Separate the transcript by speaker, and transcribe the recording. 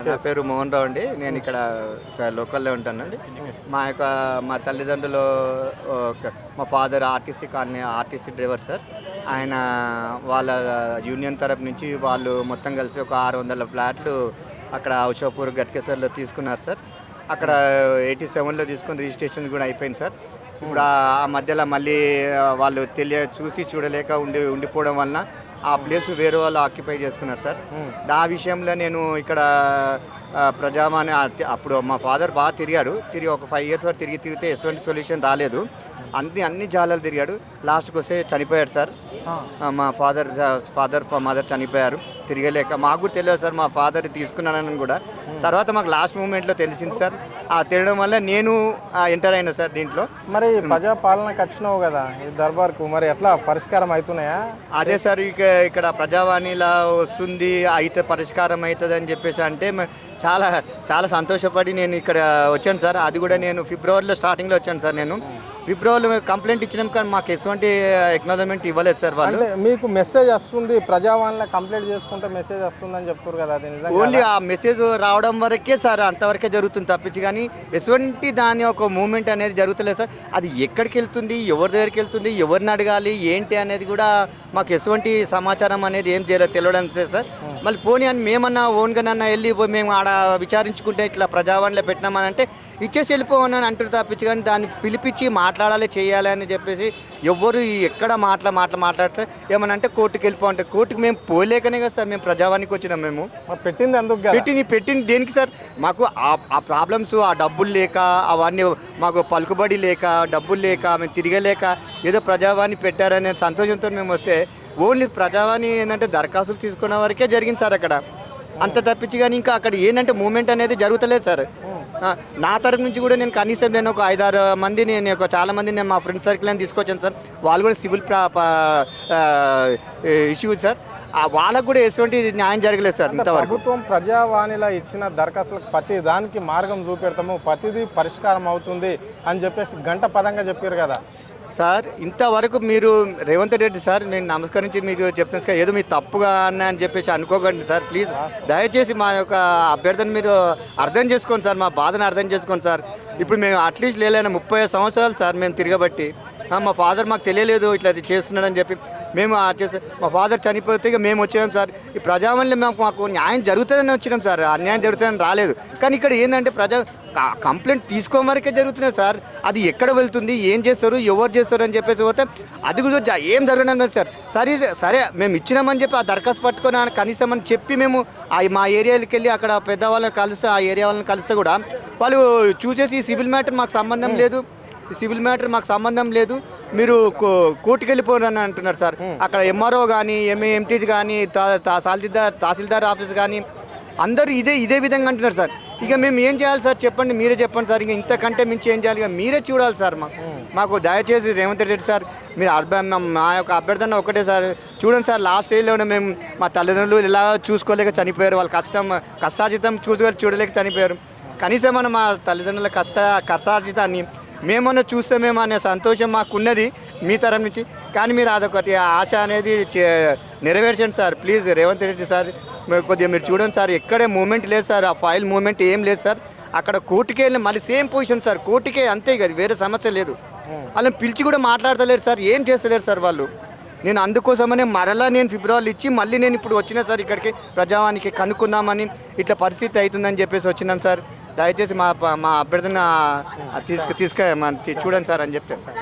Speaker 1: నా పేరు మోహన్ రావు అండి. నేను ఇక్కడ లోకల్లో ఉంటానండి. మా తల్లిదండ్రులు మా father RTC colony RTC driver sir. ఆయన వాళ్ళ యూనియన్ తరపు నుంచి వాళ్ళు మొత్తం కలిసి ఒక 600 ఫ్లాట్లు అక్కడ ఔషాపూర్ గట్కేసర్లో తీసుకున్నారు సార్. అక్కడ 87లో తీసుకుని రిజిస్ట్రేషన్ కూడా అయిపోయింది సార్. ఇప్పుడు ఆ మధ్యలో మళ్ళీ వాళ్ళు చూసి చూడలేక ఉండిపోవడం వలన ఆ ప్లేస్ వేరే వాళ్ళు ఆక్యుపై చేసుకున్నారు సార్. ఆ విషయంలో నేను ఇక్కడ ప్రజావాణి అప్పుడు మా ఫాదర్ బాగా తిరిగి ఒక 5 years వరకు తిరిగితే ఎటువంటి సొల్యూషన్ రాలేదు. అన్ని జాలాలు తిరిగాడు. లాస్ట్కి వస్తే చనిపోయాడు సార్. మా ఫాదర్ మదర్ చనిపోయారు తిరగలేక. మాకు కూడా తెలియదు సార్ మా ఫాదర్ తీసుకున్నానని కూడా. తర్వాత మాకు లాస్ట్ మూమెంట్లో తెలిసింది సార్. తినడం వల్ల నేను ఎంటర్ అయినా సార్ దీంట్లో.
Speaker 2: మరి ప్రజాపాలనకు వచ్చినావు కదా ఈ దర్బార్కు, మరి ఎట్లా పరిష్కారం అవుతున్నాయా?
Speaker 1: అదే సార్ ఇక్కడ ప్రజావాణిలా వస్తుంది, అయితే పరిష్కారం అవుతుంది అని చెప్పేసి అంటే చాలా చాలా సంతోషపడి నేను ఇక్కడ వచ్చాను సార్. అది కూడా నేను ఫిబ్రవరిలో స్టార్టింగ్లో వచ్చాను సార్. నేను ఫిబ్రవరిలో కంప్లైంట్ ఇచ్చినాం కానీ మాకు ఎటువంటి ఎక్నాలజ్మెంట్ ఇవ్వలేదు సార్ వాళ్ళు.
Speaker 2: మీకు మెసేజ్ వస్తుంది, ప్రజావాణిలో కంప్లైంట్ చేసుకుంటే మెసేజ్ వస్తుందని చెప్తారు కదా, అది నిజంగా?
Speaker 1: ఓన్లీ ఆ మెసేజ్ రావడం వరకే సార్, అంతవరకే జరుగుతుంది తప్పించి కానీ ఎటువంటి దాని ఒక మూమెంట్ అనేది జరుగుతలేదు సార్. అది ఎక్కడికి వెళ్తుంది, ఎవరి దగ్గరికి వెళ్తుంది, ఎవరిని అడగాలి ఏంటి అనేది కూడా మాకు ఎటువంటి సమాచారం అనేది ఏం తెలియడం సార్. మళ్ళీ పోనీ అని మేమన్నా ఓన్గానన్నా వెళ్ళి మేము ఆడ విచారించుకుంటే ఇట్లా ప్రజావాణిలో పెట్టినామని అంటే ఇచ్చేసి వెళ్ళిపోవని అంటారు తప్పించి కానీ దాన్ని పిలిపించి మాట్లాడాలి చేయాలి అని చెప్పేసి ఎవ్వరు ఎక్కడ మాట్లాడితే ఏమన్నా అంటే కోర్టుకి వెళ్ళిపోంటే కోర్టుకి మేము పోలేకనే కదా సార్ మేము ప్రజావాణికి వచ్చినాం. మేము
Speaker 2: పెట్టింది ఎందుకు
Speaker 1: పెట్టింది దేనికి సార్? మాకు ఆ ప్రాబ్లమ్స్, ఆ డబ్బులు లేక, అవన్నీ మాకు పలుకుబడి లేక, డబ్బులు లేక, మేము తిరగలేక ఏదో ప్రజావాణి పెట్టారనే సంతోషంతో మేము వస్తే ఓన్లీ ప్రజావాణి ఏంటంటే దరఖాస్తులు తీసుకున్న వరకే జరిగింది సార్ అక్కడ. అంత తప్పించి కానీ ఇంకా అక్కడ ఏంటంటే మూమెంట్ అనేది జరుగుతలేదు సార్. నా తరపు నుంచి కూడా నేను కనీసం నేను ఒక 5-6 మంది చాలా మంది నేను మా ఫ్రెండ్ సర్కిల్ అని తీసుకొచ్చాను సార్. వాళ్ళు కూడా సివిల్ ఇష్యూ సార్. వాళ్ళకు కూడా ఎటువంటి న్యాయం జరగలేదు సార్ ఇంతవరకు.
Speaker 2: ప్రభుత్వం ప్రజావాణిలో ఇచ్చిన దరఖాస్తులకు ప్రతి దానికి మార్గం చూపెడతాము, ప్రతిదీ పరిష్కారం అవుతుంది అని చెప్పేసి గంట పదంగా చెప్పారు కదా
Speaker 1: సార్. ఇంతవరకు మీరు రేవంత్ రెడ్డి సార్, నేను నమస్కరించి మీకు చెప్తాను సార్, ఏదో మీరు తప్పుగా అని చెప్పేసి అనుకోకండి సార్. ప్లీజ్ దయచేసి మా యొక్క అభ్యర్థన మీరు అర్థం చేసుకోండి సార్, మా బాధను అర్థం చేసుకోండి సార్. ఇప్పుడు మేము అట్లీస్ట్ లేలైనా 30 సంవత్సరాలు సార్ మేము తిరగబట్టి. మా ఫాదర్ మాకు తెలియలేదు ఇట్లా అది చేస్తున్నాడని చెప్పి మేము మా ఫాదర్ చనిపోతే మేము వచ్చాం సార్. ఈ ప్రజావాణిలో మాకు న్యాయం జరుగుతుందని వచ్చినాం సార్, అన్యాయం జరుగుతుందని రాలేదు. కానీ ఇక్కడ ఏంటంటే కంప్లైంట్ తీసుకోవడం వరకే జరుగుతున్నాయి సార్. అది ఎక్కడ వెళ్తుంది, ఏం చేస్తారు, ఎవరు చేస్తారు అని చెప్పేసి పోతే అది కూడా ఏం జరగడం లేదు సార్. సరే మేము ఇచ్చినామని చెప్పి ఆ దరఖాస్తు పట్టుకొని కనీసం అని చెప్పి మేము మా ఏరియాకి వెళ్ళి అక్కడ పెద్దవాళ్ళని కలిస్తే, ఆ ఏరియా వాళ్ళని కలిస్తే కూడా వాళ్ళు చూసేసి సివిల్ మ్యాటర్ మాకు సంబంధం లేదు, సివిల్ మ్యాటర్ మాకు సంబంధం లేదు, మీరు కోర్టుకు వెళ్ళిపోరని అంటున్నారు సార్. అక్కడ ఎంఆర్ఓ కానీ, ఎంటీజీ కానీ, తహసీల్దార్ ఆఫీస్ కానీ అందరూ ఇదే విధంగా అంటున్నారు సార్. ఇక మేము ఏం చేయాలి సార్ చెప్పండి, మీరే చెప్పండి సార్. ఇంకా ఇంతకంటే మించి ఏం చేయాలి, ఇక మీరే చూడాలి సార్. మాకు దయచేసి రేవంత్ రెడ్డి సార్ మీరు మా యొక్క అభ్యర్థన ఒకటే సార్, చూడండి సార్. లాస్ట్ స్టేజ్లోనే మేము మా తల్లిదండ్రులు ఇలా చూసుకోలేక చనిపోయారు, వాళ్ళ కష్టార్జితం చూడలేక చనిపోయారు. కనీసం మనం మా తల్లిదండ్రుల కష్టార్జితాన్ని మేమన్నా చూస్తామేమో అనే సంతోషం మాకున్నది మీ తరం నుంచి. కానీ మీరు అదొకటి ఆశ అనేది నెరవేర్చండి sir please. Revanth Reddy sir కొద్దిగా మీరు చూడండి సార్, ఎక్కడే మూమెంట్ లేదు సార్, ఆ ఫైల్ మూమెంట్ ఏం లేదు సార్. అక్కడ కోర్టుకే వెళ్ళి మళ్ళీ సేమ్ పొజిషన్ సార్, కోర్టుకే అంతే కదా, వేరే సమస్య లేదు. వాళ్ళని పిలిచి కూడా మాట్లాడతలేరు సార్, ఏం చేస్తలేరు సార్ వాళ్ళు. నేను అందుకోసమనే మరలా నేను ఫిబ్రవరిలో ఇచ్చి మళ్ళీ నేను ఇప్పుడు వచ్చినా సార్ ఇక్కడికి ప్రజావానికి కనుక్కుందామని, ఇట్లా పరిస్థితి అవుతుందని చెప్పేసి వచ్చినాం సార్. దయచేసి మా అభ్యర్థన చూడండి సార్ అని చెప్తాను.